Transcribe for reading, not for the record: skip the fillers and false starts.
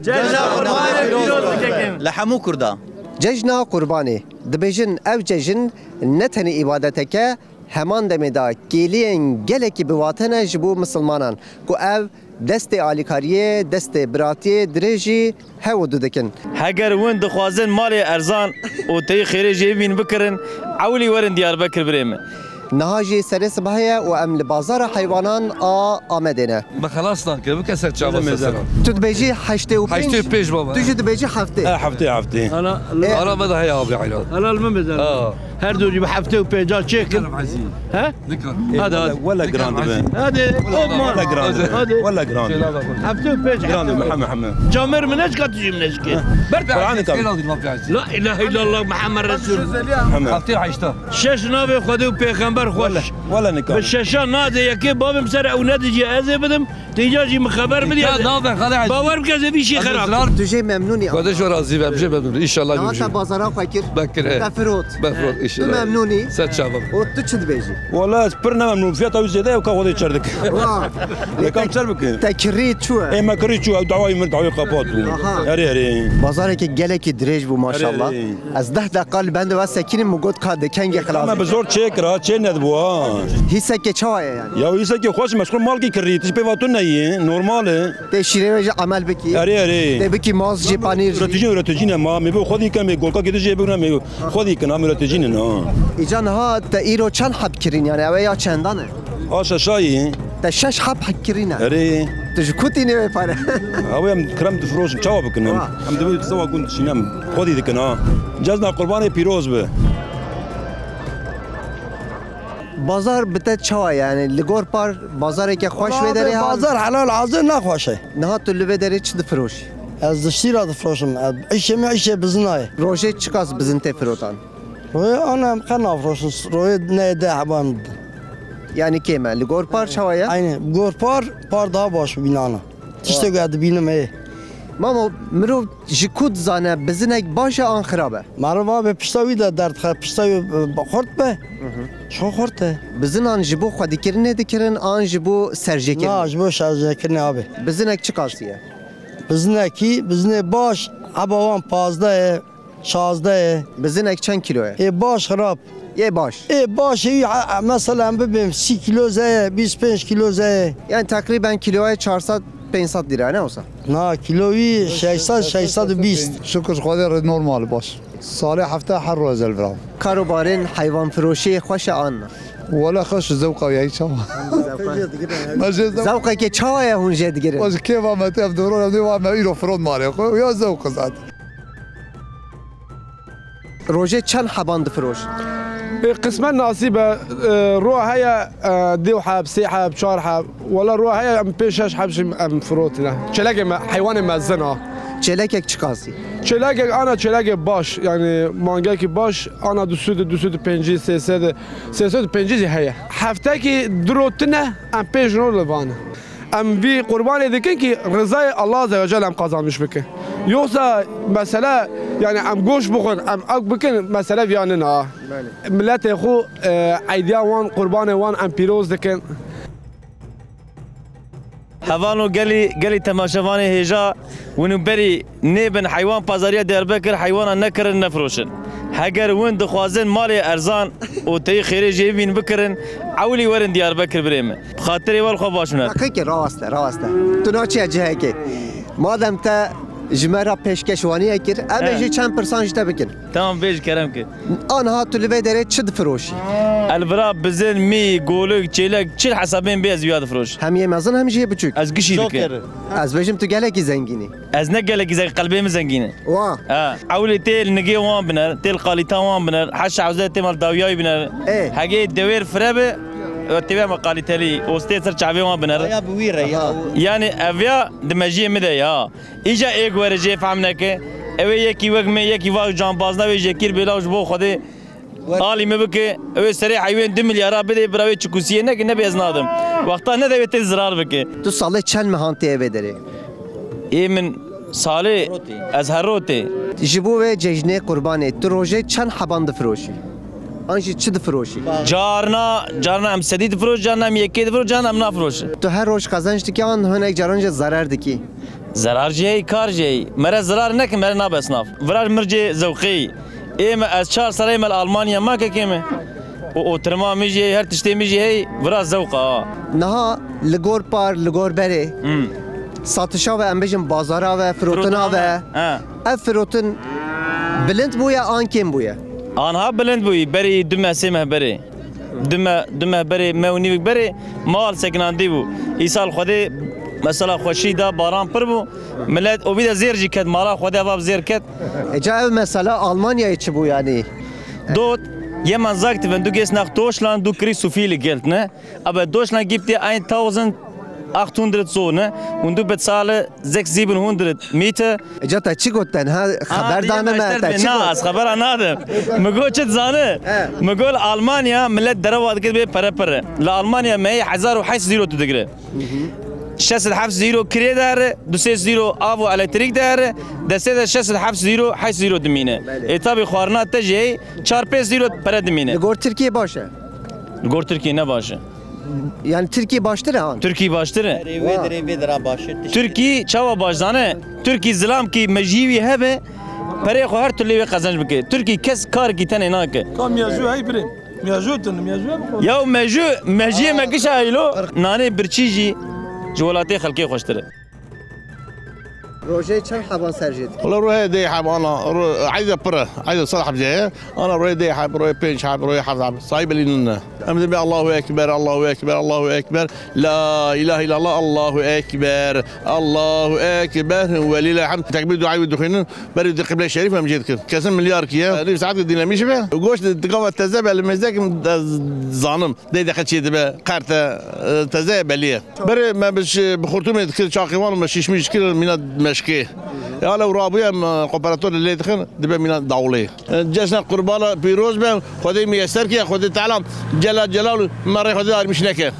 جشن قربانی پیروز بکن لحمو کردا Cejna Kurbanê dibêjin ev cejin ne tenê îbadeteke heman demê da kêliyên gelekî biwatene ji bo misilmanan ku ev destê alîkariyê, destê biratiyê dirê jî hew du dikin. هگر وين دخوازن مالي ارزان و تي خيري جيبين بكرن عولي ورن دياربكر بريمه Niha jî serê sibaheye û em li bazara heywanan a Amedê ne. ما خلاص ناكل بكسر شعب السنة Tu dibêjî heştê û pênc, حيشتي بيش بابا tu jî dibêjî heftê. هفتي انا بدها هي ابي عيال انا الممزل هر دوجي بحفته وبيجات شيكل ها ذكر هذا ولا جراند هذا ولا جراند ولا جراند حفته وبيج جراند محمد جامر من ايش قد تجي من ايش قرآن كم لا اله الا الله محمد رسول محمد حفتي حيشتا شش نابي خدو پیغمبر خوش ولا نكام بالشاشان نادي يكي بابم سر او نادي جي ازي بدم تيجي مخبر بدي نابع خلي باور بكذا في شيء خراب Tu jê memnûnî قد شو راضي بمشي بمشي ان شاء الله Niha يمشي te bazara xwe kir. بكر Te ايه firot. بفرض ان شاء Tu الله memnûnî ست شباب û tu çi dibêjî? ولا برنا ممنون فيها زيادة وكاودي تشردك كم شربك Te kirî çû e? اي ما كريت شو دعوة من دعوة قباط Aha. هري هري Bazarekî gelekî dirêj bû maşallah. Ez 10 deqa li bende ve sekinim û got ka dikenge اما xilas. بزور تشيك را تشين ندبوا Hîsekê çawa ye yani? يا ويسا كي خوش مشغول مالكي كريت تش بيفاتون نيه نورمال Te şîrê ve jî amel bikî. هري هري Te bikî maz jî panîr jî. üretici ما مي بو خدي كم يقول كده جاي بقولنا مي خدي كنا üretici نه Îcan ha te îro çend heb kirîn yani ew ê ya çendan e? آشا شاي Te şeş heb kirîn e? هري Tu ji ku tînê wê pare? هاوي ام كرم تفروش تشاوا بكنا ام دبي تسوا كنت شينام خدي دكنا جزنا قرباني بيروز به Bazar bite çawa yani li gor par bazarekê xweş wê derê ha. بازار حلال عازر نخواشه Niha tu li vê derê çi difiroşî? از دشتیرا دفروشم ایشه می ایشه بزنای Rojê çi qas bizin tê firotan? روی آنها خنا فروشن روی نه ده حبان Yani kême li gor par çawa ye? aynı گور پار daha baş binana tişte geldi bilim ey Mamo mirov ji ku dizane bizinek baş e an xirab e? مرا به پشتاوی ده درد خر پشتاوی خورد به شو خورده Bizinan ji bo xwedîkirinê dikirin an ji bo نه serjêkirinê. اجبو شارژه کنه آبی Bizinek çi qasiye? بزنه کی بزنه باش ابوان 15 16 Bizinek çend kiloye? ای باش خراب Ye baş. ای باش ای مثلا ببین 30 کیلو زه 25 کیلو زه Yani takriben kiloya 400-500 lira ne olsa? نه کیلویی 600 620 شكر خدا نورمال باش صالح حفتها حر زلفراو Karobarên hayvan firoşiyê xweş e an ne? ولا خش زوقه وياي شو ما جاي زوق Zewqekê çawa ye hûn jê digirin? بس كيف ما تف دورون ما يرو فرود مالي ويا زوق زاد Rojê çend heban difiroş? قسمان نصيبه روح هي دي حب سي حب شهر حب ولا روح هي ام بيشش حبش ام فروتنا çeleg حيوان مزنا Çelekek çi qasî? çeleg ana çeleg baş yani mangaki baş ana dusudu penci sesed penci heye haftaki drotuna am pejno levana em vi kurban edikin ki rızayı Allah azze ve celle em kazanmış bikin yoksa mesela yani em goş bukun em ak bikin mesela viyanına millete xu aydiya wan kurban wan em piroz dikin هفانو قالي تماشفاني هجا ونو بري نيبن حيوان بازاريا دياربكر حيوانا نكرن نفروشن هگر وين دخوازن مالي ارزان و تي خيري جيبين بكرن عولي ورن دياربكر بريمه بخاطري والخو باشنا Hakiki rawaste. Tu naçiye ciheke. Madem te ji me re pêşkeşwaniye kir, em ê jî çend pirsan ji te bikin. تمام بيج كلام كي Anha tu li vê derê çi difiroşî? البرا بزن مي قولك تشيلك تشيل حسابين بيز وياد فروش Hem yê mezin hem jî yê biçûk. از قشي دك Ez bêjim tu gelekî zengînî. از نقلك اذا قلبي مزنقينه Wa. عولي تيل نقي وان بنر تيل قاليتا وان بنر حش عوزات تيمال داوياي بنر إيه. هاجي دوير فرابه تبع مقالي تالي وستي سر شعبي وان بنر يا بويرة يا يعني افيا دمجي مدى يا اجا ايك ورجي فهمناك اوي يكي وقمي يكي واق جان بازنا ويجي كير بلاوش بو خدي قالي مبكي اوي سريع حيوان 2 مليار بدي براوي تشكوسيه نك نبي ازنادم وقتها ندى بتل زرار بكي Tu salê çend mehantê evê derê? اي من صالح ازهروتي Ji bo vê cejnê qurbanê tu rojê çend heban difiroşî? An jî çi difiroşî? جارنا ام سديد فروش جارنا ام يكيد فروش جارنا ام نافروش Tu her roj qezenç dikî an hinek caran jî zarar dikî. zarar jey kar jey mere zarar nekim mere nabesnaf virar mirce zevqi eme az çar saray mel Almanya ma kekeme o trema mijey her tişte mijey vira zevqa Niha li gor par li gor berê satışa ve em bêjin bazara ve firotuna ve ev firotin bilind bûye an kêm bûye? Anha bilind bûyî berî du mesê mehberê du mehberê me û nîvik berê mal sekinandî bû îsal Xwedê mesela xweşî da baran pir bû millet o bir de zêr jî ket mala Xwedê ava zêr ket Eca ev mesela Almanya'yı çi bû yani? dort jemand sagt wenn du gehst nach Deutschland du kriegst so viel Geld ne aber Deutschland gibt dir 1800 so ne und du bezahle 600-700 Miete Eca te çi gotten ha haber daneme te çi na got? az haber anadım مقول çet zane مقول Almanya millet deravat kid be para para la Almanya me 1800 euro تدقره 6 euro kredi dare 2 euro avo elektrik dare desede 6 euro 8 euro dimine e tabi xwarna te jey 4-5 euro para Li dimine gor Türkiye baş e? gor Türkiye ne başı Yani Türkiye baştır ha? Türkiye baştır Türkiye çava başzane Türkiye zilam ki mejivi hebe pere xo her türlü ve kazanç bike Türkiye kes kar ki tane nak Kam yazıyor hay birim. Yazıyor tanım yazıyor. ya mejiye mekişa aylo nane birçiji جوالاتي خلقي خوشتره Roje çen havan serjet. والله روحي دي حاب انا عايز بره عايز صلاح بجايه انا روحي دي حاب روحي بينش حاب روحي حاب صايب لنا امد بي الله اكبر الله اكبر الله اكبر لا اله الا الله الله اكبر الله اكبر ولله الحمد تكبير دعاء ودخين برد القبله الشريفه من جدك كاسم مليار كيا ساعات الديناميش به وقوش تقوى التزابع المزاك ظانم دي دخل شي دبا قارته تزابع ليه بري ما باش بخرطوم كل شاقيوان مش مشكل من مشكي يا لو رابيه اوبراتور اللي دخل دبا من دولي جسنا قرباله بيروز به خدي ميسر كي خدي تعلم جلال جلاله ما راح خدي مش نكه